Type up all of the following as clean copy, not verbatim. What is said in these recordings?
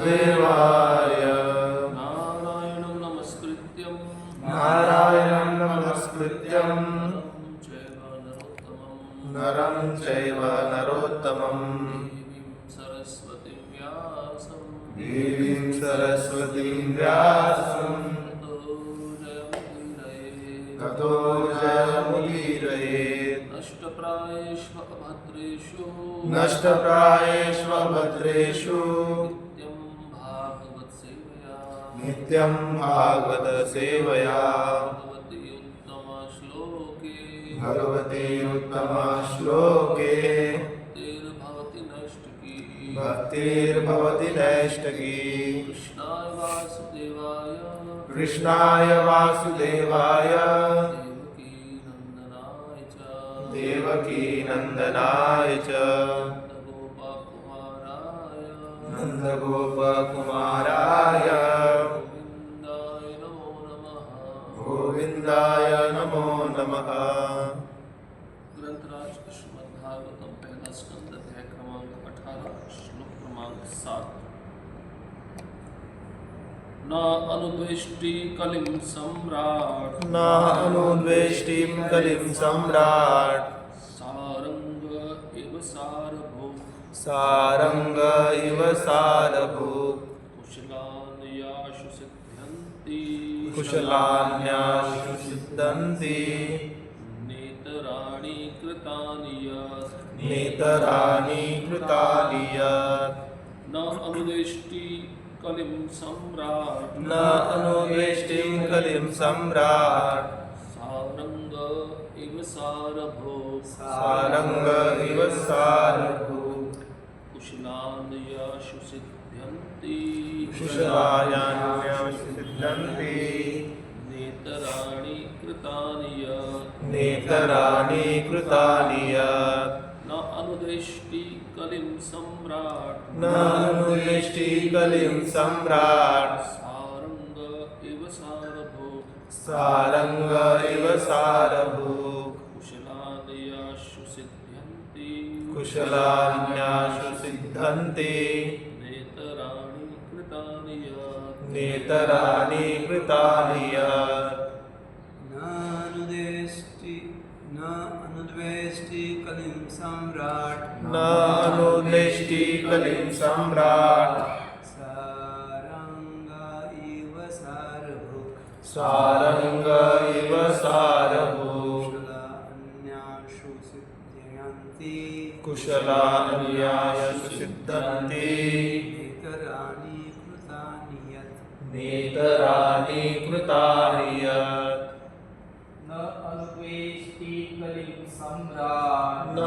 वासुदेवाय। नारायणं नमस्कृत्यं नरं चैव नरोत्तमं देवीं सरस्वतीं व्यासं ततो जयमुदीरयेत्। नष्टप्रायेष्वभद्रेषु नित्यं भागवत सेवया भगवते उत्तम श्लोके भक्तिर्भवति नैष्टकी। कृष्णाय वासुदेवाय देवकी नंदनाय च नंदगोपकुमाराय गोविंदाय नमो नमः। ग्रंथराज श्रीमद्भागवतम पहला स्कंद अध्याय क्रमांक 18 श्लोक क्रमांक 7। न अनुद्वेष्टि कलिं सम्राट न अनुद्वेष्टिं कलिं सम्राट सारंग इव सारभूत सारंग इव सारभूत कुशलान्याशु सिद्ध्यन्ति कुशलान्याशु सिद्धन्ति नेतराणि कृतानि यत् नेतराणि कृतानि यत्। न अनुद्वेष्टि कलिं सम्राट न अनुद्वेष्टिं कलिं सम्राट सारंग इव सारभूत सारंग इव सारभूत कुशलान्याशु सिद्ध्यन्ति कुशलान्याशु सिद्धन्ति नेतराणि कृतानि यत् नेतराणि कृतानि यत्। न अनुद्वेष्टि कलिं सम्राट न अनुद्वेष्टि कलिं सम्राट सारंग इव सारभूत सारंग इव सारभूत कुशलान्याशु सिद्ध्यन्ति कुशलान्याशु सिद्धन्ति नेतराणि कृतानि यत् नेतराणि कृतानि यत्। न अनुद्वेष्टि कलिं सम्राट न अनुद्वेष्टि कलिं सम्राट सारंग इव सारभूत सारंग इव सारभूत कुशलान्याशु सिद्ध्यन्ति कुशलान्याशु सिद्धन्ति नेतराणि कृतानि यत् नेतराणि कृतानि यत्। न अनुद्वेष्टि कलिं सम्राट न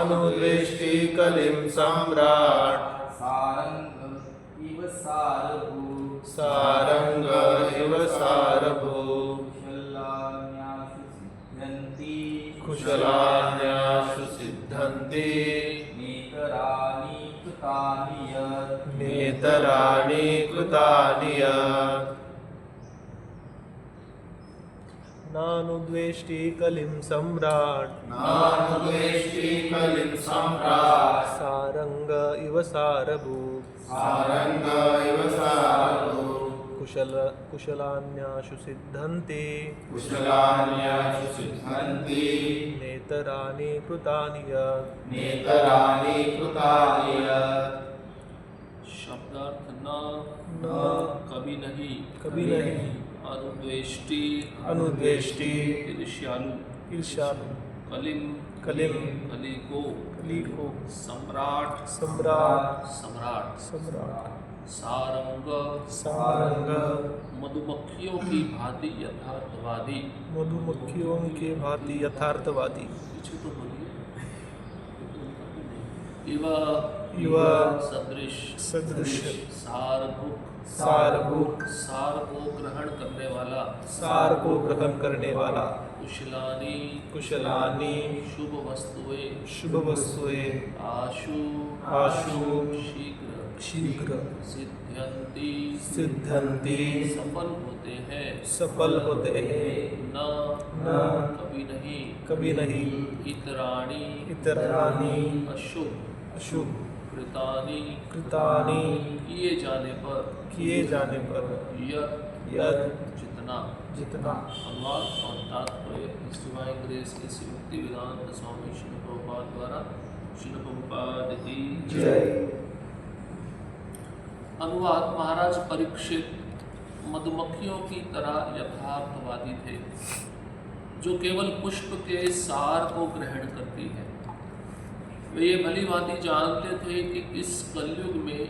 अनुद्वेष्टि कलिं सम्राट सारंग इव सारभूत सारंग इव सारभूत कुशलान्याशु सिद्ध्यन्ति कुशलान्याशु सिद्धन्ति नेतराणि कृतानि यत् नेतराणि कृतानि यत्। नानुद्वेष्टि कलिं सम्राट नानुद्वेष्टि कलिं सम्राट सारंग इव सारभूत सारंग इव सारभूत कुशलान्याशु सिद्धन्ति कुशलान्याशु सिद्धन्ति नेतराणि कृतानि यत् नेतराणि कृतानि यत्। शब्दार्थ न न कभी नहीं कभी नहीं अनुद्वेष्टि अनुद्वेष्टि ईर्ष्यालु ईर्ष्यालु कलिम कलिम कली को कली को सम्राट सम्राट सम्राट सम्राट सारंग सारंग मधुमक्खियों की भांति यथार्थवादी मधुमक्खियों के भांति यथार्थवादी पीछे तो बोलिए इव इव सदृश सदृश सारभूत सारभूत सार को ग्रहण करने वाला सार को ग्रहण करने वाला कुशलानी कुशलानी शुभ वस्तुएं शुभ वस्तुएं आशु आशु शीघ्र शीघ्र सिद्ध्यन्ति सिद्धन्ति सफल होते हैं सफल होते हैं न न कभी नहीं कभी नहीं इतराणी इतरानी अशुभ अशुभ कृतानि कृतानि किए जाने पर किए जाने पर यद जितना अनुवाद और तात्पर्य डिवाइन ग्रेस के भक्ति वेदांत स्वामी श्री प्रभुपाद द्वारा श्री प्रभुपाद की जय। अनुवाद महाराज परीक्षित मधुमक्खियों की तरह यथार्थवादी थे, जो केवल पुष्प के सार को ग्रहण करती है। वे ये भली भांति जानते थे कि इस कलयुग में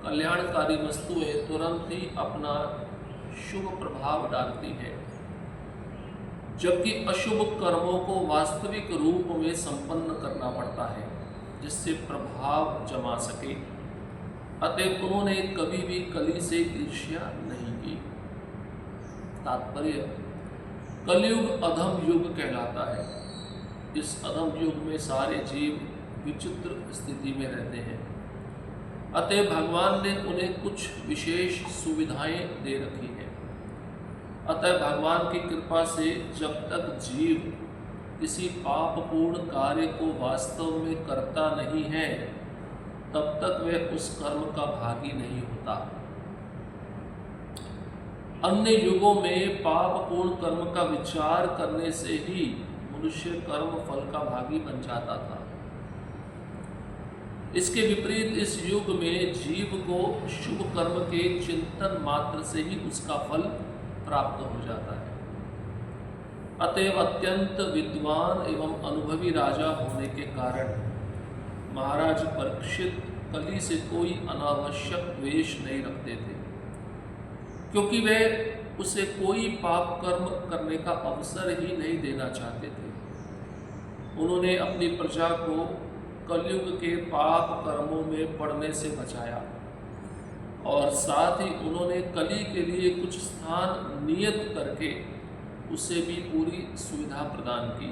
कल्याणकारी वस्तुएं तुरंत ही अपना शुभ प्रभाव डालती हैं, जबकि अशुभ कर्मों को वास्तविक रूप में संपन्न करना पड़ता है जिससे प्रभाव जमा सके। अतः उन्होंने कभी भी कली से ईर्ष्या नहीं की। तात्पर्य, कलयुग अधम युग कहलाता है। इस अधम युग में सारे जीव विचित्र स्थिति में रहते हैं। अतः भगवान ने उन्हें कुछ विशेष सुविधाएं दे रखी हैं। अतः भगवान की कृपा से जब तक जीव किसी पापपूर्ण कार्य को वास्तव में करता नहीं है, तब तक वह उस कर्म का भागी नहीं होता। अन्य युगों में पापपूर्ण कर्म का विचार करने से ही मनुष्य कर्म फल का भागी बन जाता था। इसके विपरीत इस युग में जीव को शुभ कर्म के चिंतन मात्र से ही उसका फल प्राप्त हो जाता है। अतएव अत्यंत विद्वान एवं अनुभवी राजा होने के कारण महाराज परीक्षित कली से कोई अनावश्यक द्वेष नहीं रखते थे, क्योंकि वे उसे कोई पाप कर्म करने का अवसर ही नहीं देना चाहते थे। उन्होंने अपनी प्रजा को कलयुग के पाप कर्मों में पड़ने से बचाया और साथ ही उन्होंने कली के लिए कुछ स्थान नियत करके उसे भी पूरी सुविधा प्रदान की।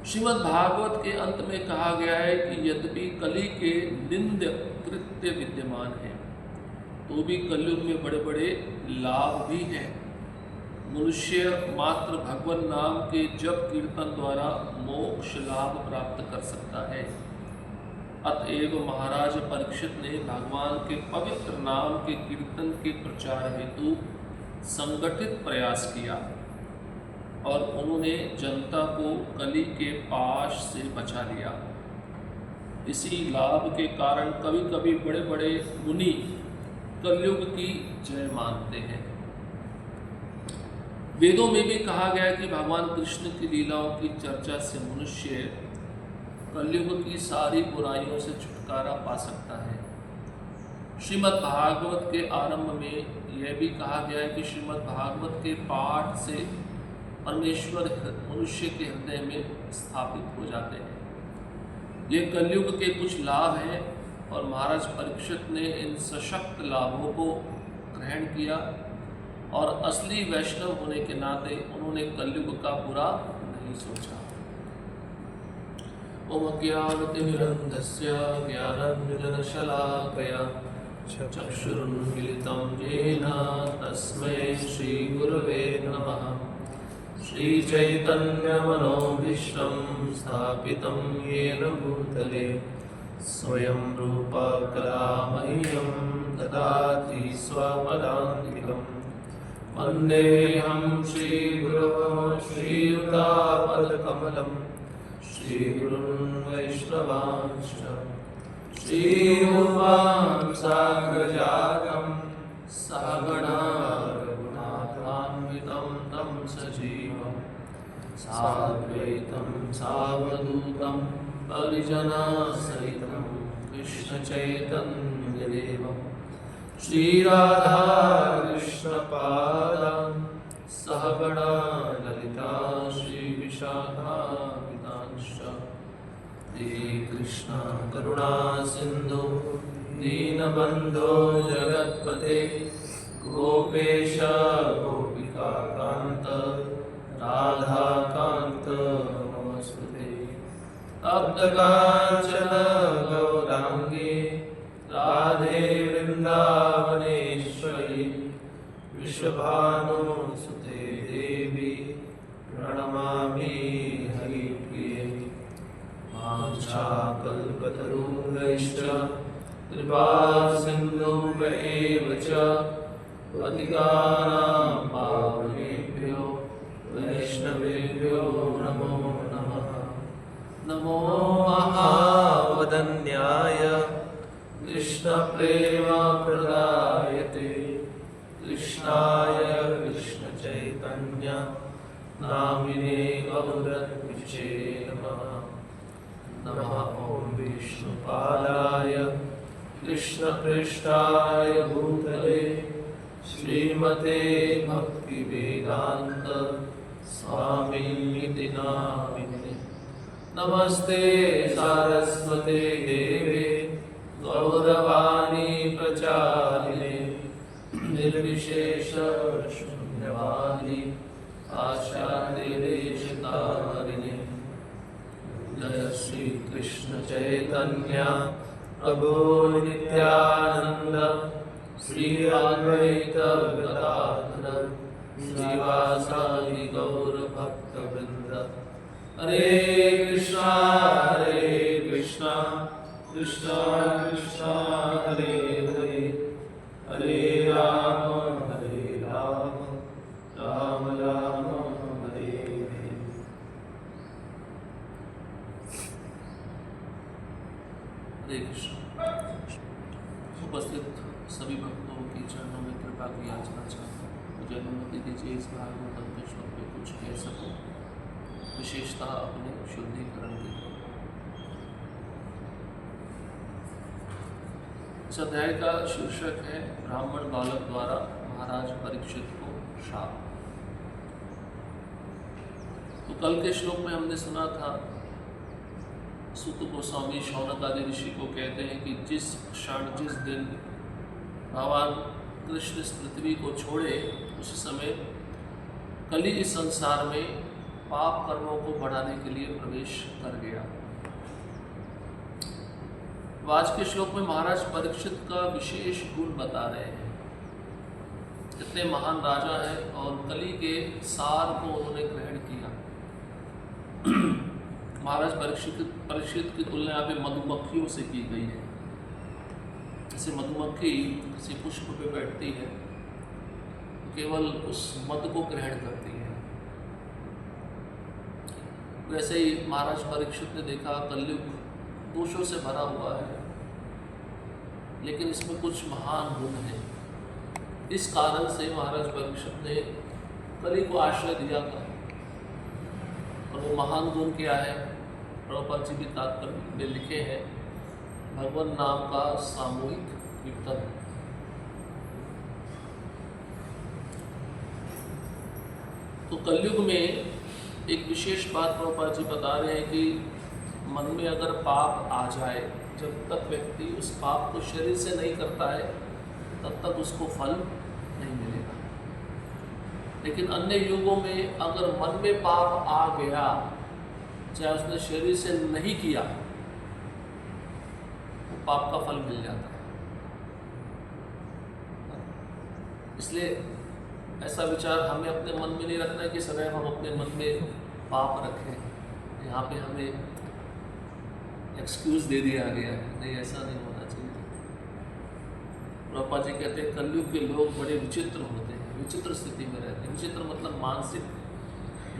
श्रीमद् भागवत के अंत में कहा गया है कि यद्यपि कली के निंद्य कृत्य विद्यमान हैं, तो भी कलयुग में बड़े बड़े लाभ भी हैं। मनुष्य मात्र भगवान नाम के जप कीर्तन द्वारा मोक्ष लाभ प्राप्त कर सकता है। अतएव महाराज परीक्षित ने भगवान के पवित्र नाम के कीर्तन के प्रचार हेतु संगठित प्रयास किया और उन्होंने जनता को कली के पाश से बचा लिया। इसी लाभ के कारण कभी कभी बड़े बड़े मुनि कलयुग की जय मानते हैं। वेदों में भी कहा गया है कि भगवान कृष्ण की लीलाओं की चर्चा से मनुष्य कलयुग की सारी बुराइयों से छुटकारा पा सकता है। श्रीमद् भागवत के आरंभ में यह भी कहा गया है कि श्रीमद् भागवत के पाठ से परमेश्वर मनुष्य के हृदय में स्थापित हो जाते हैं। ये कलयुग के कुछ लाभ हैं और महाराज परीक्षित ने इन सशक्त लाभों को ग्रहण किया और असली वैष्णव होने के नाते उन्होंने कलयुग का बुरा नहीं सोचा। ओम ज्ञानतिमिरन्धस्य ज्ञानाञ्जनशलाकया चक्षुरुन्मीलितं येन तस्मै श्रीगुरवे नमः। श्रीचैतन्यमनोभीष्टं स्थापितं येन भूतले स्वयं रूपा कदा मह्यं ददाति स्वपदान्तिकम्। वन्देऽहं श्रीगुरो श्रीयुतापदकमलं श्रीगुरुन् वैष्णवांश्च श्रीरूपां साग्रजातं सहगणा रघुनाथान्वितं तं सजीवं साद्वैतं सावधूतं परिजनसहितं कृष्णचैतन्यदेवं श्रीराधा कृष्णपादान् सहगणा ललिता श्रीविशाखान्वितांश्च। हे कृष्ण करुणा सिन्धु दीनबन्धो जगत्पते गोपेश गोपिकान्त राधाकान्त नमोस्तुते। तप्तकाञ्चन गौराङ्गे राधे वृन्दावनेश्वरी विश्वभानुसुते देवी प्रणमामि हरिप्रिये। वाञ्छाकल्प कल्पतरुभ्यश्च कृपा सिन्धुभ्येव च पतितानां पावनेभ्यो वैष्णवेभ्यो नमो नमः। नमो महावदन्याय कृष्णप्रेमप्रदायते कृष्णाय कृष्णचैतन्य नामिने गौरद्विषे नमः। नमः ॐ विष्णुपादाय कृष्णपृष्ठाय भूतले श्रीमते भक्तिवेदान्त स्वामिनिति नामिने। नमस्ते सारस्वते देवे गौरवाणी प्रचारिणे निर्विशेष शून्यवादी आचार्यदेशतारिणे। जय श्री कृष्ण चैतन्य प्रभु नित्यानंद श्री अद्वैत गदाधर श्रीवासादि गौर भक्तवृंद। हरे कृष्णा कृष्णा कृष्णा हरे हरे हरे राम राम राम हरे हरे। हरे कृष्ण। उपस्थित सभी भक्तों की चरणों में कृपा की याचना चाहता हूँ। मुझे अनुमति दीजिए इस भागवत के श्लोक में कुछ कह सकूँ, विशेषतः अपने शुद्धिकरण के लिए। इस अध्याय का शीर्षक है ब्राह्मण बालक द्वारा महाराज परीक्षित को शाप। तो कल के श्लोक में हमने सुना था सुत गोस्वामी शौनक आदि ऋषि को कहते हैं कि जिस क्षण जिस दिन भगवान कृष्ण इस पृथ्वी को छोड़े उस समय कली इस संसार में पाप कर्मों को बढ़ाने के लिए प्रवेश कर गया। आज के श्लोक में महाराज परीक्षित का विशेष गुण बता रहे हैं। इतने महान राजा हैं और कली के सार को उन्होंने ग्रहण किया। महाराज परीक्षित की तुलना यहाँ पे मधुमक्खियों से की गई है। जैसे मधुमक्खी किसी पुष्प पे बैठती है तो केवल उस मध को ग्रहण करती है, वैसे ही महाराज परीक्षित ने देखा कलयुग दोषों से भरा हुआ है, लेकिन इसमें कुछ महान गुण हैं। इस कारण से महाराज परीक्षित ने कली को आश्रय दिया था। और वो महान गुण क्या है? प्रभुपाद जी भी तात्पर्य में लिखे हैं, भगवान नाम का सामूहिक कीर्तन। तो कलयुग में एक विशेष बात प्रभुपाद जी बता रहे हैं कि मन में अगर पाप आ जाए, जब तक व्यक्ति उस पाप को शरीर से नहीं करता है तब तक उसको फल नहीं मिलेगा। लेकिन अन्य युगों में अगर मन में पाप आ गया, चाहे उसने शरीर से नहीं किया, वो पाप का फल मिल जाता है। इसलिए ऐसा विचार हमें अपने मन में नहीं रखना है कि सदैव हम अपने मन में पाप रखें, यहाँ पे हमें एक्सक्यूज दे दिया गया है। नहीं, ऐसा नहीं होना चाहिए। प्रभुपाद जी कहते हैं कलयुग के लोग बड़े विचित्र होते हैं, विचित्र स्थिति में रहते हैं। विचित्र मतलब मानसिक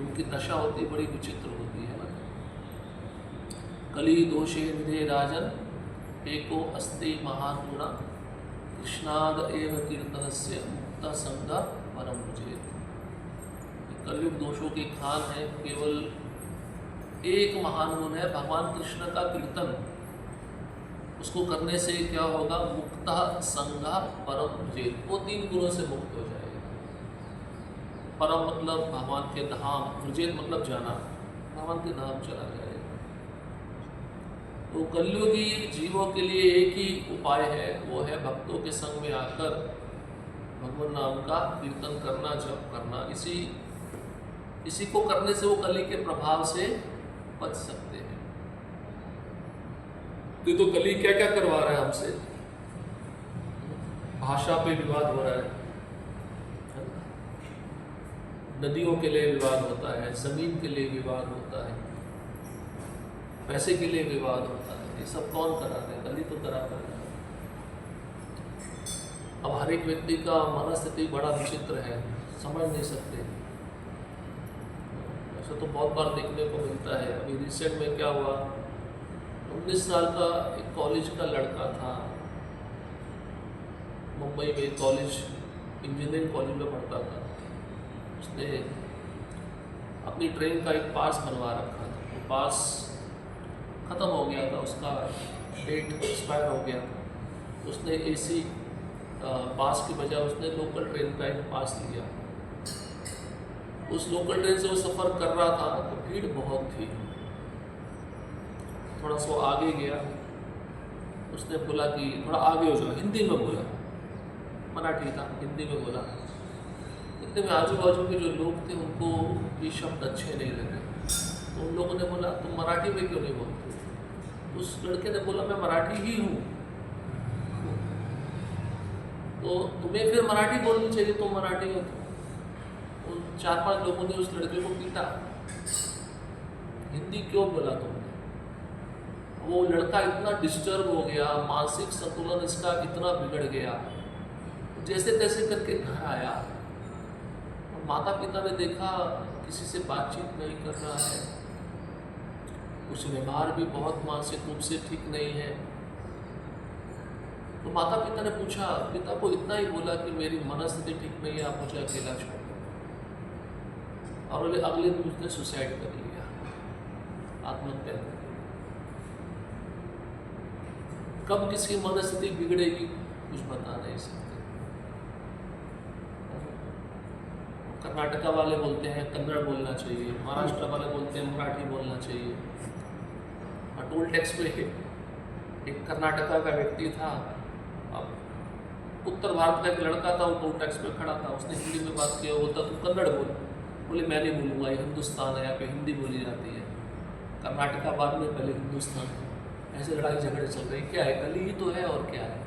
उनकी दशा होती है, बड़ी विचित्र होती है ना। कली दोषे निधे राजन एको अस्ति महान गुणा कृष्णाद एव कीर्तनस्य मुक्ता संग परम मुझे। कलयुग दोषों के खान है, केवल एक महान गुण है भगवान कृष्ण का कीर्तन। उसको करने से क्या होगा? मुक्ता संगा परम मुझे, वो 3 गुणों से मुक्त हो जाएगा। परम मतलब भगवान के धाम, मुझे मतलब जाना, भगवान के धाम चला जाएगा। तो कलयुगी जीवों के लिए एक ही उपाय है, वो है भक्तों के संग में आकर भगवान नाम का कीर्तन करना, जप करना। इसी को करने से वो कली के प्रभाव से बच सकते हैं। तो कली क्या क्या करवा रहा है हमसे? भाषा पे विवाद हो रहा है, नदियों के लिए विवाद होता है, जमीन के लिए विवाद होता है, पैसे के लिए विवाद होता है। ये सब कौन करा रहे हैं? कली तो करा रहे हैं। अब हर एक व्यक्ति का मनस्थिति बड़ा विचित्र है, समझ नहीं सकते। ऐसा तो बहुत बार देखने को मिलता है। अभी रिसेंट में क्या हुआ, 19 साल का एक कॉलेज का लड़का था, मुंबई में कॉलेज, इंजीनियरिंग कॉलेज में पढ़ता था। उसने अपनी ट्रेन का एक पास बनवा रखा था, वो पास ख़त्म हो गया था, उसका डेट एक्सपायर हो गया था। उसने एसी पास की बजाय उसने लोकल ट्रेन का एक पास लिया। उस लोकल ट्रेन से वो सफ़र कर रहा था तो भीड़ बहुत थी। थोड़ा सा आगे गया, उसने बोला कि थोड़ा आगे हो जाओ, हिंदी में बोला, मराठी था, हिंदी में बोला। इतने में आजू बाजू के जो लोग थे उनको ये शब्द अच्छे नहीं लगे, तो उन लोगों ने बोला तुम मराठी में क्यों नहीं बोलते? उस लड़के ने बोला मैं मराठी ही हूँ। तो तुम्हें फिर मराठी बोलनी चाहिए, तुम मराठी हो। उन 4-5 लोगों ने उस लड़के को पीटा, हिंदी क्यों बोला तुमने? वो लड़का इतना डिस्टर्ब हो गया, मानसिक संतुलन इसका इतना बिगड़ गया, जैसे तैसे करके घर आया। और माता पिता ने देखा किसी से बातचीत नहीं कर रहा है, कुछ व्यवहार भी बहुत मानसिक रूप से ठीक नहीं है। तो माता पिता ने पूछा, पिता को इतना ही बोला कि मेरी मनस्थिति ठीक नहीं है, आप मुझे अकेला छोड़ दो। और अगले दिन उसने सुसाइड कर लिया, आत्महत्या कर ली। कब किसकी मनस्थिति बिगड़ेगी कुछ बता नहीं सकते। कर्नाटका वाले बोलते हैं कन्नड़ बोलना चाहिए, महाराष्ट्र वाले बोलते हैं मराठी बोलना चाहिए। और टोल टैक्स पे एक कर्नाटका का व्यक्ति था, अब उत्तर भारत का एक लड़का था, वो टोल टैक्स पे खड़ा था, उसने हिंदी में बात किया, बोलता तू कन्नड़ बोल। बोले मैं नहीं बोलूँगा, ये हिंदुस्तान है, यहाँ पे हिंदी बोली जाती है। कर्नाटका बाद में, पहले हिंदुस्तान। ऐसे लड़ाई झगड़े चल रहे। क्या है? कली ही तो है, और क्या है?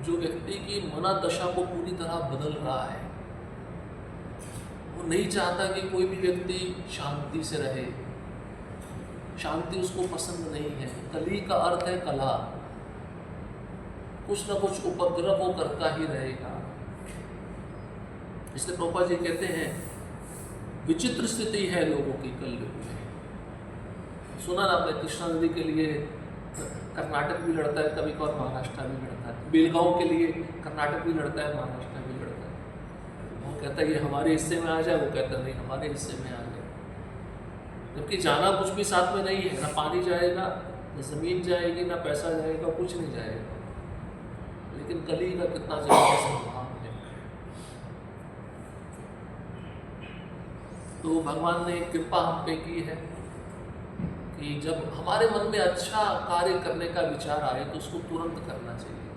जो व्यक्ति की मनोदशा को पूरी तरह बदल रहा है, वो नहीं चाहता कि कोई भी व्यक्ति शांति से रहे, शांति उसको पसंद नहीं है। कली का अर्थ है कलह, कुछ ना कुछ उपद्रव वो करता ही रहेगा। इसलिए प्रभुपाद जी कहते हैं विचित्र स्थिति है लोगों की कलयुग में। सुना ना आपने, कृष्णा नदी के लिए कर्नाटक भी लड़ता है, कभी कभार महाराष्ट्र भी लड़ता है। बेलगांव के लिए कर्नाटक भी लड़ता है, महाराष्ट्र भी लड़ता है। वो कहता है ये हमारे हिस्से में आ जाए, वो कहता है नहीं हमारे हिस्से में आ जाए। जबकि जाना कुछ भी साथ में नहीं है, ना पानी जाएगा, ना जमीन जाएगी, ना पैसा जाएगा, कुछ नहीं जाएगा। लेकिन कली का कितना ज़्यादा संभाव है। तो भगवान ने कृपा हम पे की है कि जब हमारे मन में अच्छा कार्य करने का विचार आए तो उसको तुरंत करना चाहिए,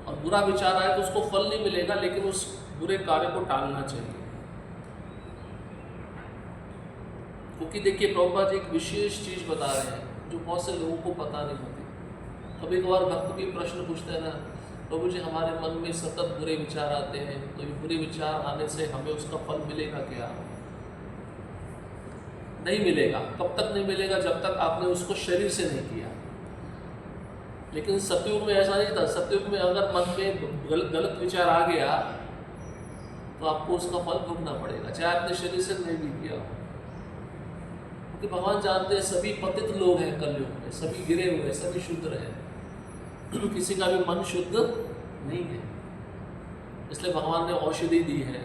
और बुरा विचार आए तो उसको फल नहीं मिलेगा, लेकिन उस बुरे कार्य को टालना चाहिए। क्योंकि देखिए प्रभुपाद जी एक विशेष चीज़ बता रहे हैं जो बहुत से लोगों को पता नहीं होती। कभी कभार भक्त भी प्रश्न पूछते हैं ना, प्रभु जी हमारे मन में सतत बुरे विचार आते हैं, तो ये बुरे विचार आने से हमें उसका फल मिलेगा क्या? नहीं मिलेगा। कब तक नहीं मिलेगा? जब तक आपने उसको शरीर से नहीं किया। लेकिन सतयुग में ऐसा नहीं था। सतयुग में अगर मन में गलत विचार आ गया तो आपको उसका फल भोगना पड़ेगा, चाहे आपने शरीर से नहीं भी किया। क्योंकि भगवान जानते हैं सभी पतित लोग हैं कलयुग में, सभी गिरे हुए, सभी शुद्र हैं, किसी का भी मन शुद्ध नहीं है। इसलिए भगवान ने औषधि दी है।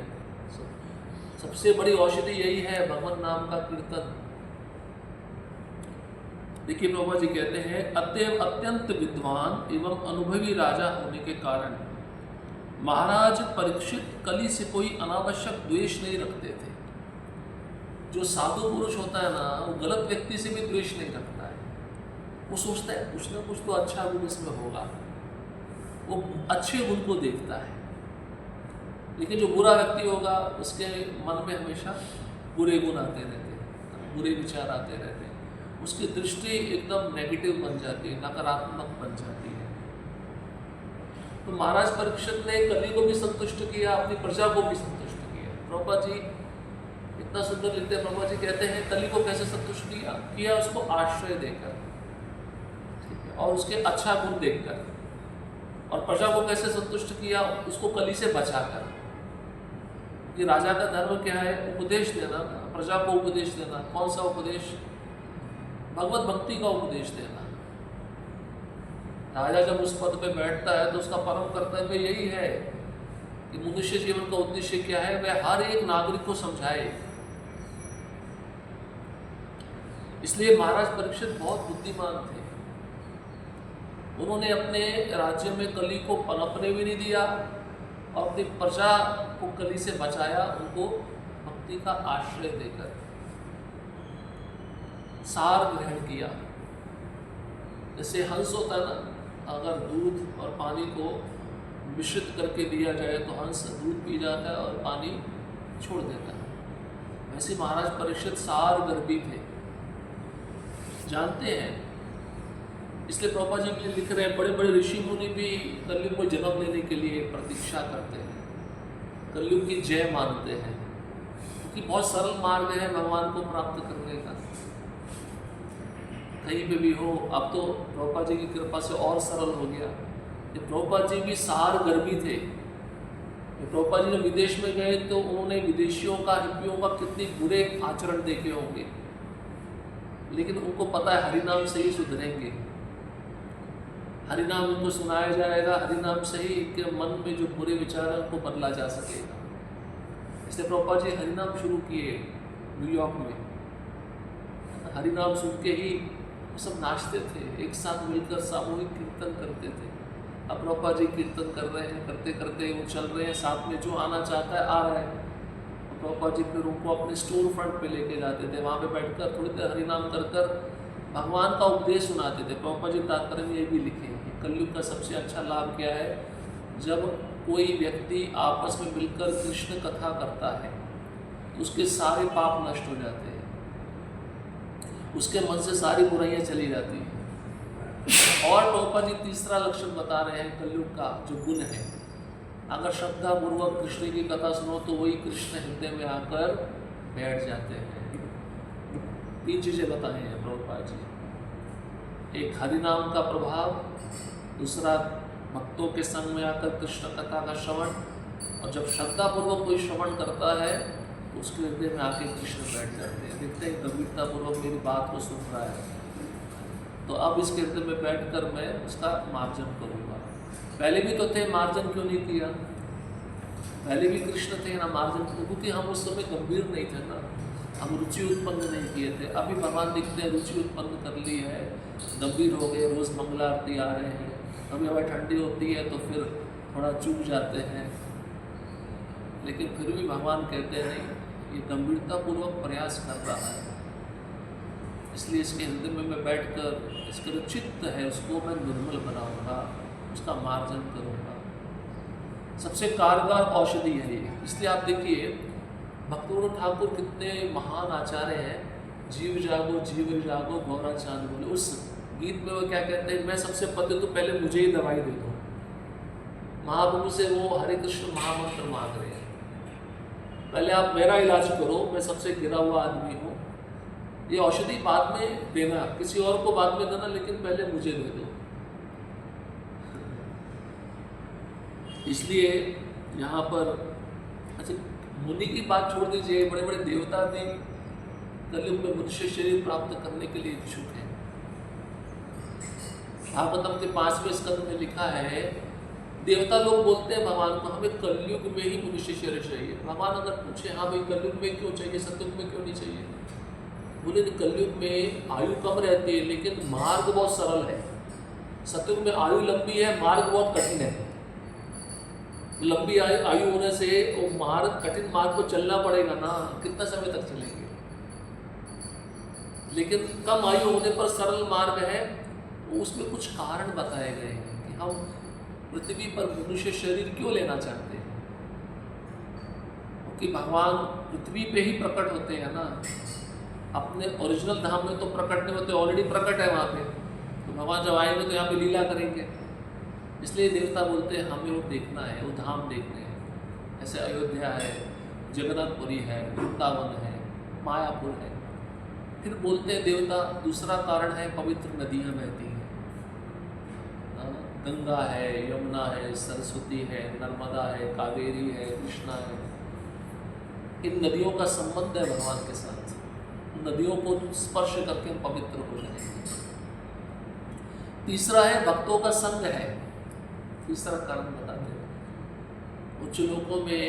सबसे बड़ी औषधि यही है भगवान नाम का कीर्तन। देखिए प्रभुपाद जी कहते हैं अतएव अत्यंत विद्वान एवं अनुभवी राजा होने के कारण महाराज परीक्षित कली से कोई अनावश्यक द्वेष नहीं रखते थे। जो साधु पुरुष होता है ना, वो गलत व्यक्ति से भी द्वेष नहीं रखता है। वो सोचता है कुछ ना कुछ तो अच्छा गुण इसमें होगा, वो अच्छे गुण को देखता है। लेकिन जो बुरा व्यक्ति होगा उसके मन में हमेशा बुरे गुण आते रहते हैं, बुरे विचार आते रहते हैं, उसकी दृष्टि एकदम नेगेटिव बन जाती है, नकारात्मक बन जाती है। तो महाराज परीक्षित ने कली को भी संतुष्ट किया, अपनी प्रजा को भी संतुष्ट किया। प्रभुपाद जी इतना सुंदर लिखते हैं, प्रभुपाद जी कहते हैं कली को कैसे संतुष्ट किया? उसको आश्रय देकर। और उसके अच्छा गुण देखकर, और प्रजा को कैसे संतुष्ट किया, उसको कली से बचाकर। कि राजा का धर्म क्या है? उपदेश देना, प्रजा को उपदेश देना। कौन सा उपदेश? भगवत भक्ति का उपदेश देना। राजा जब उस पद पे बैठता है तो उसका परम कर्तव्य यही है कि मनुष्य जीवन का उद्देश्य क्या है, वह हर एक नागरिक को समझाए। इसलिए महाराज परीक्षित बहुत बुद्धिमान थे। उन्होंने अपने राज्य में कली को पनपने भी नहीं दिया और अपनी प्रजा को कली से बचाया, उनको भक्ति का आश्रय देकर सार ग्रहण किया। जैसे हंस होता है ना, अगर दूध और पानी को मिश्रित करके दिया जाए तो हंस दूध पी जाता है और पानी छोड़ देता है। वैसे महाराज परीक्षित सार गर्भी थे, जानते हैं। इसलिए प्रभुपाद जी भी लिख रहे हैं, बड़े बड़े ऋषि मुनि भी कलयुग को जन्म लेने के लिए प्रतीक्षा करते हैं, कलयुग की जय मानते हैं, क्योंकि बहुत सरल मार्ग है भगवान को प्राप्त करने का। कहीं पे भी हो, अब तो प्रभुपाद जी की कृपा से और सरल हो गया। प्रभुपाद जी भी सार गर्भी थे। प्रभुपाद जी जब विदेश में गए तो उन्होंने विदेशियों का, हिप्पियों का कितने बुरे आचरण देखे होंगे, लेकिन उनको पता है हरिनाम से ही सुधरेंगे, हरिनाम उनको सुनाया जाएगा, हरिनाम से ही इनके मन में जो बुरे विचार हैं उनको बदला जा सकेगा। इसलिए प्रभुपाद जी हरिनाम शुरू किए न्यूयॉर्क में। हरिनाम सुन के ही सब नाचते थे, एक साथ मिलकर सामूहिक कीर्तन करते थे। अब प्रभुपाद जी कीर्तन कर रहे हैं, करते करते वो चल रहे हैं, साथ में जो आना चाहता है आ रहा है। प्रभुपाद जी फिर उनको अपने स्टोर फ्रंट पे लेके जाते थे, वहाँ पे बैठकर थोड़ी देर हरिनाम कर कर भगवान का उपदेश सुनाते थे। प्रभुपाद जी तात्पर्य में ये भी लिखे कि कलयुग का सबसे अच्छा लाभ क्या है, जब कोई व्यक्ति आपस में मिलकर कृष्ण कथा करता है तो उसके सारे पाप नष्ट हो जाते हैं, उसके मन से सारी बुराइयां चली जाती हैं। और प्रभुपाद जी तीसरा लक्षण बता रहे हैं कलयुग का जो गुण है, अगर श्रद्धा पूर्वक कृष्ण की कथा सुनो तो वही कृष्ण हृदय में आकर बैठ जाते हैं। 3 चीजें बताई हैं प्रभुपाद जी, एक हरिनाम का प्रभाव, दूसरा भक्तों के संग में आकर कृष्ण कथा का श्रवण, और जब श्रद्धा पूर्वक कोई श्रवण करता है तो उसके हृदय में आके कृष्ण बैठ जाते हैं। देखते हैं गंभीरता पूर्वक मेरी बात को सुन रहा है, तो अब इसके हृदय में बैठकर मैं उसका मार्जन करूँगा। पहले भी तो थे, मार्जन क्यों नहीं किया? पहले भी कृष्ण थे ना, मार्जन क्यों? क्योंकि हम उस समय गंभीर नहीं थे ना, हम रुचि उत्पन्न नहीं किए थे। अभी भगवान दिखते हैं, रुचि उत्पन्न कर ली है, गंभीर हो गए, रोज़ मंगला आरती आ रहे हैं। कभी हवा ठंडी होती है तो फिर थोड़ा चूक जाते हैं, लेकिन फिर भी भगवान कहते हैं नहीं, ये गंभीरतापूर्वक प्रयास कर रहा है, इसलिए इसके हृदय में मैं बैठकर इसका जो चित्त है उसको मैं निर्मल बनाऊंगा, उसका मार्जन करूंगा। सबसे कारगर औषधि है ये। इसलिए आप देखिए भक्तवृंद ठाकुर कितने महान आचार्य हैं। जीव जागो गौरा चांद बोले, उस गीत में वो क्या कहते हैं, मैं सबसे पहले तो पहले मुझे ही दवाई दे दो। महाप्रभु से वो हरे कृष्ण महामंत्र मांग रहे हैं, पहले आप मेरा इलाज करो, मैं सबसे गिरा हुआ आदमी हूँ। ये औषधि बाद में देना, किसी और को बाद में देना, लेकिन पहले मुझे दे दो। इसलिए यहाँ पर अच्छा मुनि की बात छोड़ दीजिए, बड़े बड़े देवता भी कलयुग में मनुष्य शरीर प्राप्त करने के लिए इच्छुक हैं। भागवतम के 5वें स्कंद में लिखा है, देवता लोग बोलते हैं भगवान को, हमें कलयुग में ही मनुष्य शरीर चाहिए। भगवान अगर पूछे हाँ भाई कलयुग में क्यों चाहिए, सतयुग में क्यों नहीं चाहिए? बोले कलयुग में आयु कम रहती है लेकिन मार्ग बहुत सरल है। सतयुग में आयु लंबी है, मार्ग बहुत कठिन है। लंबी आयु होने से वो मार्ग, कठिन मार्ग को चलना पड़ेगा ना, कितना समय तक चलेंगे। लेकिन कम आयु होने पर सरल मार्ग है। उसमें कुछ कारण बताए गए हैं कि हम पृथ्वी पर मनुष्य शरीर क्यों लेना चाहते हैं। क्योंकि भगवान पृथ्वी पे ही प्रकट होते हैं ना, अपने ओरिजिनल धाम में तो प्रकट नहीं होते, ऑलरेडी प्रकट है वहाँ पे। तो भगवान जब आएंगे तो यहाँ पे लीला करेंगे, इसलिए देवता बोलते हैं हमें वो देखना है, वो धाम देखने हैं। ऐसे अयोध्या है, जगन्नाथपुरी है, वृंदावन है, मायापुर है। फिर बोलते हैं देवता दूसरा कारण है पवित्र नदियाँ बहती हैं। गंगा है, यमुना है, सरस्वती है, नर्मदा है, कावेरी है, कृष्णा है, इन नदियों का संबंध है भगवान के साथ। नदियों को स्पर्श करके हम पवित्र हो जाएंगे। तीसरा है भक्तों का संग है। तीसरा कारण बताते हैं, उच्च लोकों में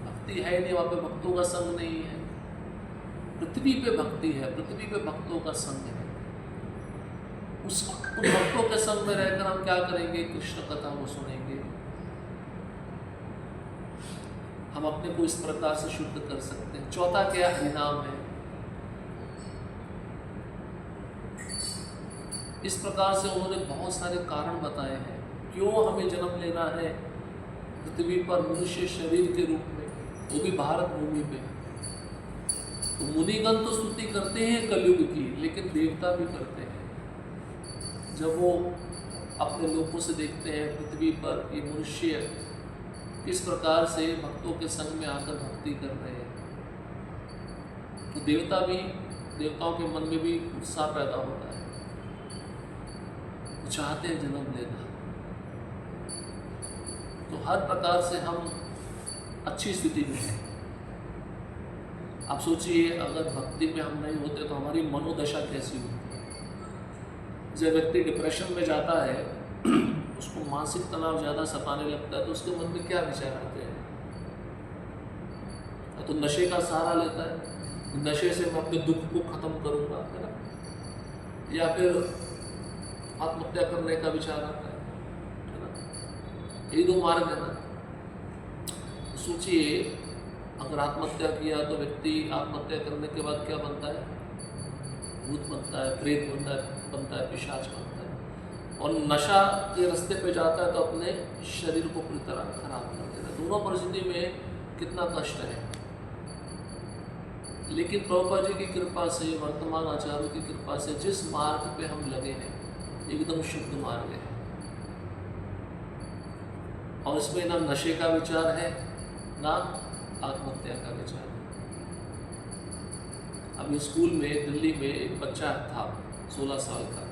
भक्ति है नहीं, वहाँ पे भक्तों का संग नहीं है। पृथ्वी पे भक्ति है, पृथ्वी पे भक्तों का संग है। उन भक्तों के संग में रहकर हम क्या करेंगे? कृष्ण कथा को सुनेंगे, हम अपने को इस प्रकार से शुद्ध कर सकते हैं। चौथा क्या? हरिनाम है। इस प्रकार से उन्होंने बहुत सारे कारण बताए हैं क्यों हमें जन्म लेना है पृथ्वी पर मनुष्य शरीर के रूप में, वो भी भारत भूमि पे। तो मुनिगण तो स्तुति करते हैं कलयुग की, लेकिन देवता भी करते हैं। जब वो अपने लोगों से देखते हैं पृथ्वी पर ये मनुष्य किस प्रकार से भक्तों के संग में आकर भक्ति कर रहे हैं, तो देवताओं के मन में भी उत्साह पैदा होता है, वो चाहते हैं जन्म लेना। तो हर प्रकार से हम अच्छी स्थिति में हैं। आप सोचिए, अगर भक्ति में हम नहीं होते तो हमारी मनोदशा कैसी होती। जब व्यक्ति डिप्रेशन में जाता है, उसको मानसिक तनाव ज़्यादा सताने लगता है, तो उसके मन में क्या विचार आते हैं? तो नशे का सहारा लेता है, नशे से मैं अपने दुख को खत्म करूंगा, है ना, या फिर आत्महत्या करने का विचार आता है ना। यही दो मार्ग है ना। सोचिए, अगर आत्महत्या किया तो व्यक्ति आत्महत्या करने के बाद क्या बनता है? भूत बनता है, प्रेत बनता है, पिशाच बनता है। और नशा के रास्ते पे जाता है तो अपने शरीर को पूरी तरह खराब कर देता है। दोनों परिस्थिति में कितना कष्ट है। लेकिन प्रभुपाद जी की कृपा से, वर्तमान आचार्यों की कृपा से, जिस मार्ग पे हम लगे हैं एकदम शुद्ध मार्ग है, और इसमें ना नशे का विचार है ना आत्महत्या का विचार। अभी स्कूल में दिल्ली में एक बच्चा था 16 साल का,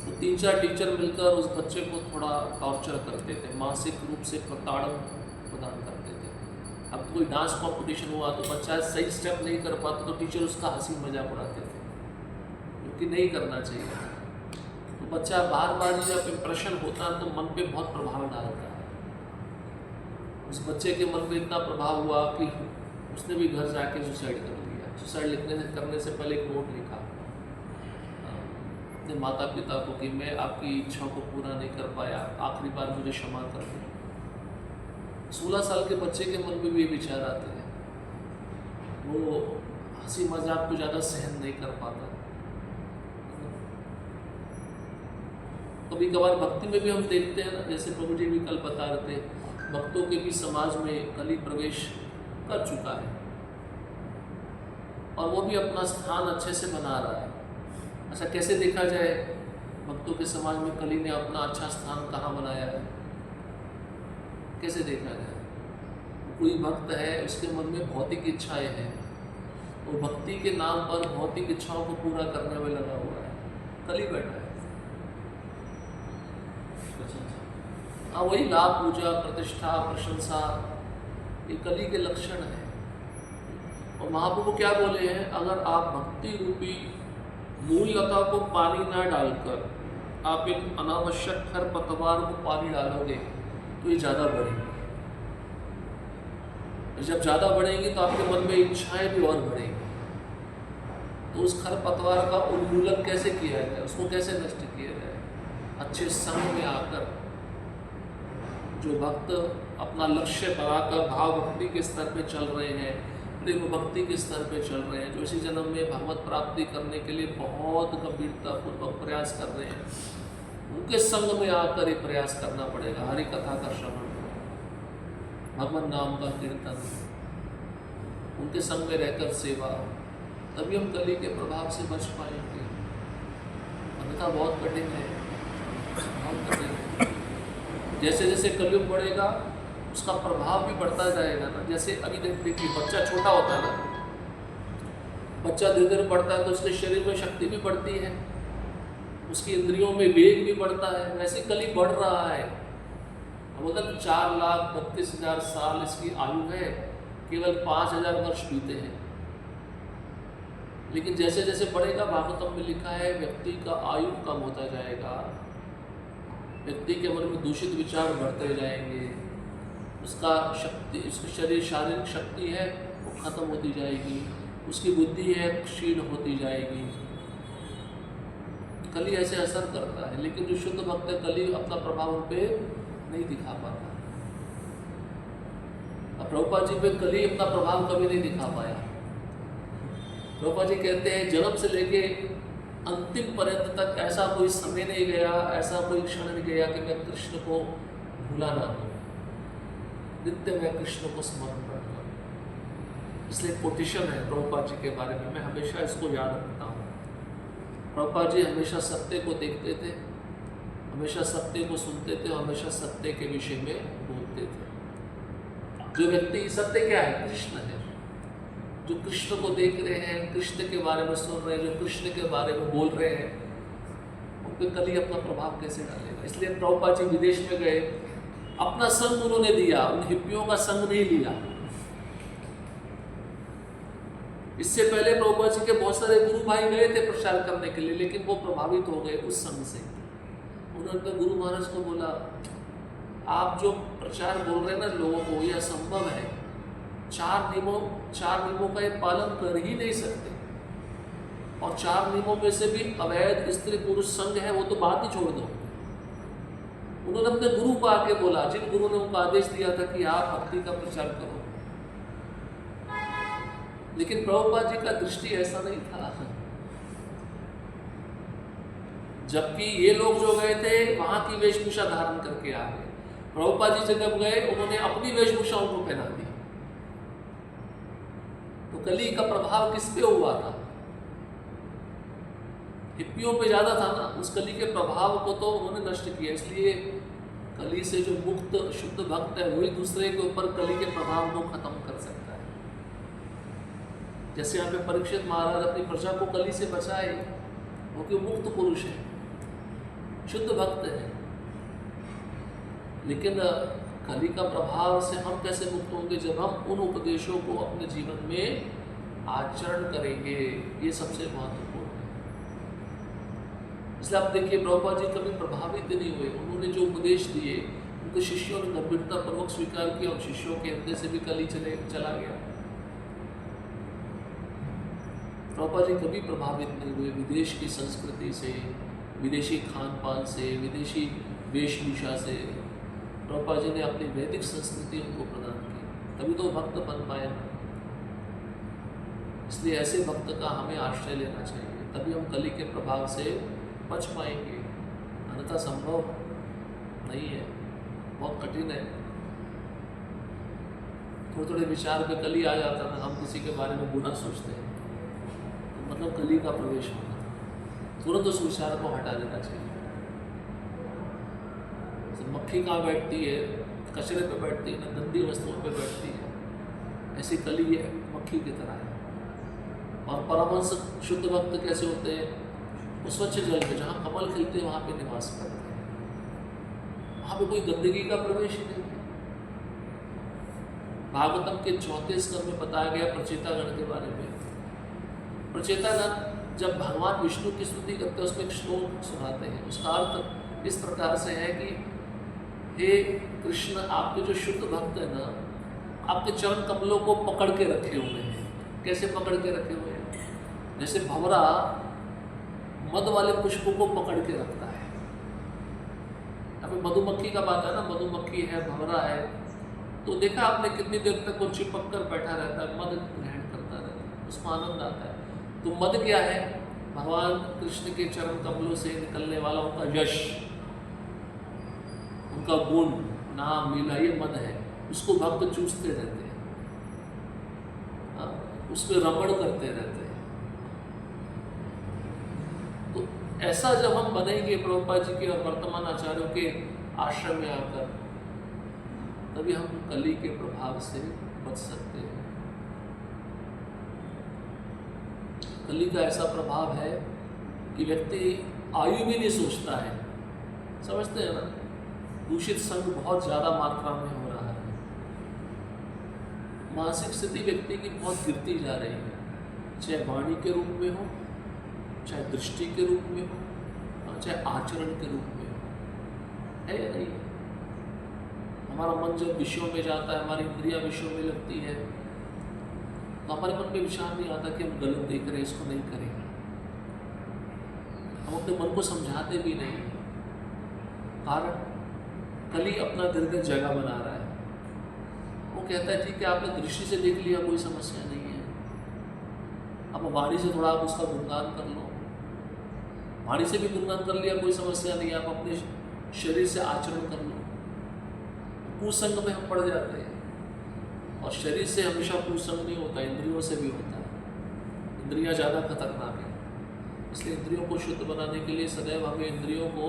तो 3-4 टीचर मिलकर उस बच्चे को थोड़ा टॉर्चर करते थे, मानसिक रूप से प्रताड़न प्रदान करते थे। अब कोई डांस कंपटीशन हुआ तो बच्चा सही स्टेप नहीं कर पाता तो टीचर उसका हंसी मजाक उड़ाते थे, जो कि नहीं करना चाहिए। तो बच्चा बार बार जब इम्प्रेशन होता है तो मन पे बहुत प्रभाव डालता है। उस बच्चे के मन पे इतना प्रभाव हुआ कि उसने भी घर जाके सुसाइड कर लिया। सुसाइड करने से पहले एक नोट लिखा अपने माता पिता को कि मैं आपकी इच्छा को पूरा नहीं कर पाया, आखिरी बार मुझे क्षमा कर दें। 16 साल के बच्चे के मन में भी ये विचार आते हैं, वो हंसी मजाक को ज़्यादा सहन नहीं कर पाता। कभी कभार भक्ति में भी हम देखते हैं ना, जैसे प्रभु जी भी कल बता रहे थे, भक्तों के भी समाज में कली प्रवेश कर चुका है और वो भी अपना स्थान अच्छे से बना रहा है। अच्छा, कैसे देखा जाए भक्तों के समाज में कली ने अपना अच्छा स्थान कहाँ बनाया है? कैसे देखा जाए? कोई भक्त है, उसके मन में भौतिक इच्छाएं हैं, वो भक्ति के नाम पर भौतिक इच्छाओं को पूरा करने में लगा हुआ है, कली बैठा है। हाँ, वही लाभ, पूजा, प्रतिष्ठा, प्रशंसा, ये कली के लक्षण है। और महाप्रभु क्या बोले हैं, अगर आप भक्ति रूपी मूल लता को पानी ना डालकर आप इन अनावश्यक खरपतवार को पानी डालोगे तो ये ज़्यादा बढ़ेगी। जब ज़्यादा बढ़ेंगी तो आपके मन में इच्छाएं भी और बढ़ेंगी। तो उस खरपतवार का उन्मूलन कैसे किया जाए, उसको कैसे नष्ट किया जाए? अच्छे संग में आकर जो भक्त अपना लक्ष्य बनाकर भाव भक्ति के स्तर पे चल रहे हैं, प्रेम भक्ति के स्तर पे चल रहे हैं, जो इसी जन्म में भगवत प्राप्ति करने के लिए बहुत गंभीरतापूर्वक प्रयास कर रहे हैं, उनके संग में आकर ये प्रयास करना पड़ेगा। हरि कथा का श्रवण, भगवान नाम का कीर्तन, उनके संग में रहकर सेवा, तभी हम कली के प्रभाव से बच पाएंगे। अन्यथा बहुत कठिन है, बहुत कठिन है। जैसे जैसे कलयुग बढ़ेगा उसका प्रभाव भी बढ़ता जाएगा ना। जैसे अभी देखिए, बच्चा छोटा होता है ना, बच्चा धीरे धीरे बढ़ता है तो उसके शरीर में शक्ति भी बढ़ती है, उसकी इंद्रियों में वेग भी बढ़ता है, वैसे कली बढ़ रहा है। मतलब 4,32,000 साल इसकी आयु है, केवल 5,000 वर्ष बीते हैं। लेकिन जैसे जैसे बढ़ेगा, भागवतम में लिखा है, व्यक्ति का आयु कम होता जाएगा, व्यक्ति के मन में दूषित विचार बढ़ते जाएंगे, उसका शक्ति, उसकी शरीर शारीरिक शक्ति है वो खत्म होती जाएगी, उसकी बुद्धि है क्षीण होती जाएगी। कली ऐसे असर करता है, लेकिन जो शुद्ध भक्त है कली अपना प्रभाव उन पे नहीं दिखा पाता। अब प्रभुपाद जी पे कली अपना प्रभाव कभी नहीं दिखा पाया। प्रभुपाद जी कहते हैं जन्म से लेके अंतिम पर्यंत तक ऐसा कोई समय नहीं गया, ऐसा कोई क्षण नहीं गया कि मैं कृष्ण को भूला ना हूं, नित्य मैं कृष्ण को स्मरण करता हूं। इसलिए कोटेशन है प्रभुपाद जी के बारे में, मैं हमेशा इसको याद रखता हूँ। प्रभुपाद जी हमेशा सत्य को देखते थे, हमेशा सत्य को सुनते थे और हमेशा सत्य के विषय में बोलते थे। जो व्यक्ति, सत्य क्या है? कृष्ण है। जो कृष्ण को देख रहे हैं, कृष्ण के बारे में सुन रहे हैं, जो कृष्ण के बारे में बोल रहे हैं, उन पर कली अपना प्रभाव कैसे डालेगा? इसलिए प्रभुपाद जी विदेश में गए, अपना संग उन्होंने दिया, उन हिप्पियों का संग नहीं लिया। इससे पहले प्रभुपाद जी के बहुत सारे गुरु भाई गए थे प्रचार करने के लिए, लेकिन वो प्रभावित हो गए उस संग से। उन्होंने गुरु महाराज को बोला, आप जो प्रचार बोल रहे हैं ना लोगों को, ये असंभव है, चार नियमों का ये पालन कर ही नहीं सकते, और 4 नियमों में से भी अवैध स्त्री पुरुष संग है, वो तो बात ही छोड़ दो। उन्होंने अपने गुरु को आके बोला, जिन गुरु ने उनको आदेश दिया था कि आप भक्ति का प्रचार करो। लेकिन प्रभुपाद जी का दृष्टि ऐसा नहीं था। जबकि ये लोग जो गए थे वहां की वेशभूषा धारण करके आ गए, प्रभुपाद जी जब गए उन्होंने अपनी वेशभूषा उनको पहना दी। तो कली का प्रभाव किस पे हुआ था? हिप्पियों पे ज्यादा था ना। उस कली के प्रभाव को तो उन्होंने नष्ट किया। इसलिए कली से जो मुक्त शुद्ध भक्त है वही दूसरे के ऊपर कली के प्रभाव को खत्म कर सकता है। जैसे यहाँ पे परीक्षित महाराज अपनी प्रजा को कली से बचाए, क्योंकि मुक्त पुरुष है, शुद्ध भक्त है। लेकिन कली का प्रभाव से हम कैसे मुक्त होंगे? जब हम उन उपदेशों को अपने जीवन में आचरण करेंगे। ये सबसे महत्वपूर्ण है। इसलिए आप देखिए प्रभुपाद जी कभी प्रभावित नहीं हुए। उन्होंने जो उपदेश दिए उनके शिष्यों ने गंभीरता पूर्वक स्वीकार किया और शिष्यों के हृदय से भी कली चला गया। प्रभुपाद जी कभी प्रभावित नहीं हुए विदेश की संस्कृति से, विदेशी खान पान से, विदेशी वेशभूषा से। प्रभुपाद जी ने अपनी वैदिक संस्कृति उनको प्रदान की, तभी तो भक्त बन पाए ना। इसलिए ऐसे भक्त का हमें आश्रय लेना चाहिए, तभी हम कली के प्रभाव से बच पाएंगे। अन्यथा संभव नहीं है, बहुत कठिन है। थोड़े थोड़े विचार पे कली आ जाता है, हम किसी के बारे में बुरा सोचते हैं, तो मतलब कली का प्रवेश होगा। तुरंत उस विचार को हटा देना चाहिए। मक्खी कहाँ बैठती है? कचरे पे बैठती है, गंदी वस्तुओं पे बैठती है। ऐसी कली है, मक्खी की तरह है। और परमहंस शुद्ध भक्त कैसे होते हैं? वो स्वच्छ जल में जहाँ कमल खिलते हैं वहाँ पे निवास करते हैं, वहाँ पे कोई गंदगी का प्रवेश ही नहीं है। भागवतम के 34 स्कंद में बताया गया प्रचेतागण के बारे में। प्रचेतागण जब भगवान विष्णु की स्तुति करते हैं उसमें एक श्लोक सुनाते हैं। उसका अर्थ इस प्रकार से है कि हे कृष्ण, आपके जो शुद्ध भक्त है ना, आपके चरण कमलों को पकड़ के रखे हुए हैं। कैसे पकड़ के रखे हुए हैं? जैसे भंवरा मद वाले पुष्पों को पकड़ के रखता है। अभी मधुमक्खी का बात है ना, मधुमक्खी है, भंवरा है, तो देखा आपने कितनी देर तक वो चिपक कर बैठा रहता है, मद ग्रहण करता रहता है, उसको आनंद आता है। तो मद क्या है? भगवान कृष्ण के चरण कमलों से निकलने वाला उनका यश, उनका गुण, नाम, लीला, ये मद है। उसको भक्त चूसते रहते हैं, उसमें रमण करते रहते हैं। तो ऐसा जब हम बनेंगे प्रभुपाद जी के और वर्तमान आचार्यों के आश्रम में आकर, तभी हम कली के प्रभाव से बच सकते हैं। कली का ऐसा प्रभाव है कि व्यक्ति आयु भी नहीं सोचता है। समझते हैं ना? दूषित संग बहुत ज़्यादा मात्रा में हो रहा है। मानसिक स्थिति व्यक्ति की बहुत गिरती जा रही है, चाहे वाणी के रूप में हो, चाहे दृष्टि के रूप में हो, और चाहे आचरण के रूप में हो। है या नहीं? हमारा मन जब विषयों में जाता है, हमारी इंद्रियां विषयों में लगती है, तो हमारे मन में विचार नहीं आता कि हम गलत देख रहे हैं, इसको नहीं करेंगे। हम अपने मन को समझाते भी नहीं, कारण कली अपना दिल में जगह बना रहा है। वो कहता है ठीक है, आपने दृष्टि से देख लिया, कोई समस्या नहीं है, अब वाणी से थोड़ा आप उसका गुणगान कर लो। वाणी से भी गुणगान कर लिया, कोई समस्या नहीं है, आप अपने शरीर से आचरण कर लो। कुसंग में हम पड़ जाते हैं, और शरीर से हमेशा कुसंग नहीं होता, इंद्रियों से भी होता है। इंद्रियां ज़्यादा खतरनाक है, इसलिए इंद्रियों को शुद्ध बनाने के लिए सदैव हमें इंद्रियों को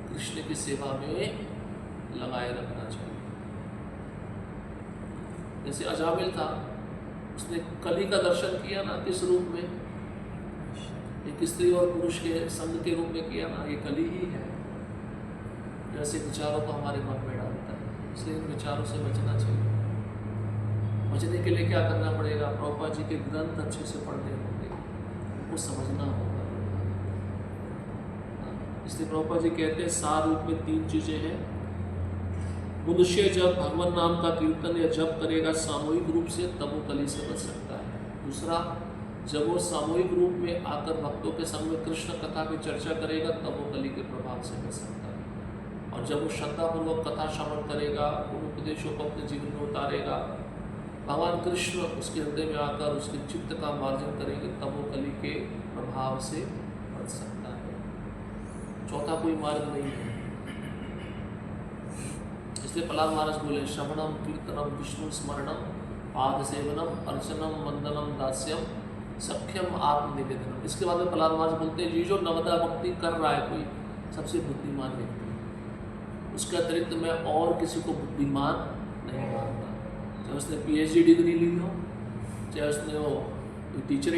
कृष्ण की सेवा में लगाए रखना चाहिए। जैसे अजामिल था, उसने कली का दर्शन किया ना, किस रूप में? एक स्त्री और पुरुष के संग के रूप में किया ना, ये कली ही है। जैसे विचारों को हमारे मन में डालता है, इसलिए इन विचारों से बचना चाहिए। बचने के लिए क्या करना पड़ेगा? प्रभुपाद जी के ग्रंथ अच्छे से पढ़ने होंगे, उनको समझना होगा। इसलिए प्रभुपाद जी कहते हैं सार रूप में 3 चीज़ें हैं। मनुष्य जब भगवान नाम का कीर्तन या जप करेगा सामूहिक रूप से, तब वो कली से बच सकता है। दूसरा, जब वो सामूहिक रूप में आकर भक्तों के संग में कृष्ण कथा की चर्चा करेगा, तब वो कली के प्रभाव से बच सकता है। और जब वो श्रद्धापूर्वक कथा श्रवण करेगा, उन उपदेशों को अपने जीवन में उतारेगा, भगवान कृष्ण उसके हृदय में आकर उसके चित्त का मार्जन करेंगे, तब वो कली के प्रभाव से बच सकता है। चौथा कोई मार्ग नहीं है। इसलिए प्रहलाद महाराज बोले, श्रवणम कीर्तनम विष्णु स्मरणम पाद सेवनम अर्चनम वंदनम दास्यम सख्यम आत्मनिवेदनम। इसके बाद में प्रहलाद महाराज बोलते हैं, ये जो नवदा भक्ति कर रहा है कोई, सबसे बुद्धिमान व्यक्ति, उसके अतिरिक्त मैं और किसी को बुद्धिमान नहीं मानता। चाहे उसने PhD डिग्री ली हो, चाहे उसने वो टीचर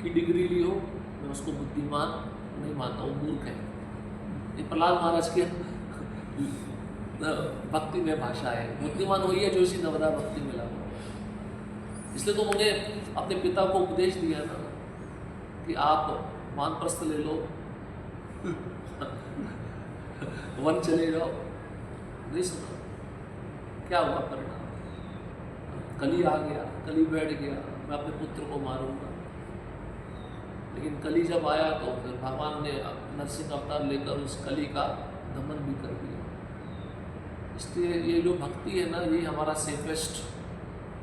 की डिग्री ली हो, मैं उसको बुद्धिमान नहीं मानता, वो मूर्ख है। ये प्रहलाद महाराज के भक्ति में भाषा है। बुद्धिमान वही है जो इसी नवदा भक्ति में लगा। इसलिए तो उन्होंने अपने पिता को उपदेश दिया ना कि आप वानप्रस्थ ले लो, वन चले जाओ। नहीं सुना, क्या हुआ परिणाम? कली आ गया, कली बैठ गया, मैं अपने पुत्र को मारूंगा। लेकिन कली जब आया तो फिर भगवान ने नरसिंह अवतार लेकर उस कली का दमन भी कर दिया। इसलिए ये जो भक्ति है ना, ये हमारा सेफेस्ट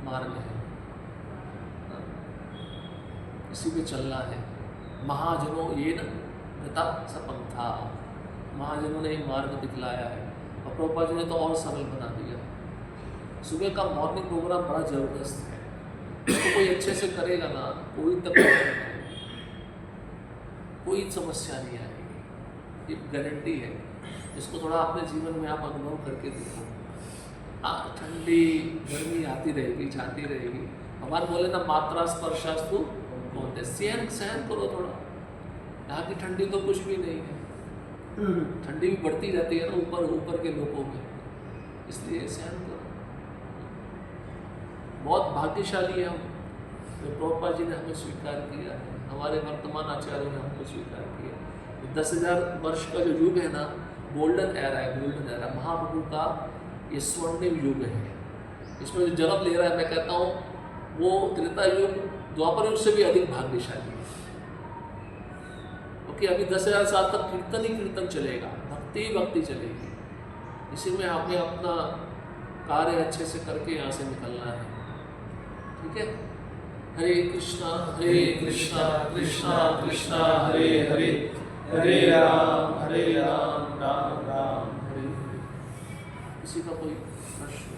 मार्ग है, इसी पे चलना है। महाजनों ये न गता सपंथा, महाजनों ने एक मार्ग दिखलाया है, और प्रभुपाद जी ने तो और सरल बना दिया। सुबह का मॉर्निंग प्रोग्राम बड़ा ज़बरदस्त है, इसको कोई अच्छे से करेगा ना, कोई तकलीफ नहीं, कोई समस्या नहीं आएगी, ये गारंटी है। इसको थोड़ा अपने जीवन में आप अनुभव करके देखो। ठंडी गर्मी आती रहेगी, जाती रहेगी। भगवान बोले ना, मात्रा स्पर्शास्तु कौन है, सहन करो थोड़ा। यहाँ की ठंडी तो कुछ भी नहीं है, ठंडी भी बढ़ती जाती है ना ऊपर के लोगों में, इसलिए सहन करो। बहुत भाग्यशाली है हम, तो प्रभुपाद जी ने हमें स्वीकार किया है, हमारे वर्तमान आचार्यों ने हमको स्वीकार किया। 10,000 वर्ष का जो युग है ना, गोल्डन एरा है, गोल्डन एरा, महाप्रभु का ये स्वर्णिम युग है। इसमें जो जन्म ले रहा है, मैं कहता हूँ वो त्रेता युग, द्वापर युग से भी अधिक भाग्यशाली है, क्योंकि अभी 10,000 साल तक कीर्तन ही कीर्तन चलेगा, भक्ति ही भक्ति चलेगी। इसी में हमें अपना कार्य अच्छे से करके यहाँ से निकलना है। ठीक है? हरे कृष्णा कृष्णा कृष्णा हरे हरे, हरे राम राम राम हरे हरे। किसी का कोई प्रश्न?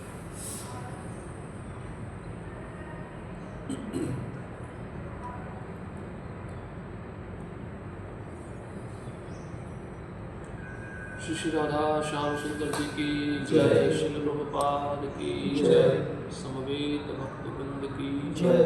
श्री राधा श्याम सुंदर जी की जय, श्री प्रभुपाद की जय, समवेत भक्त वृंद की जय।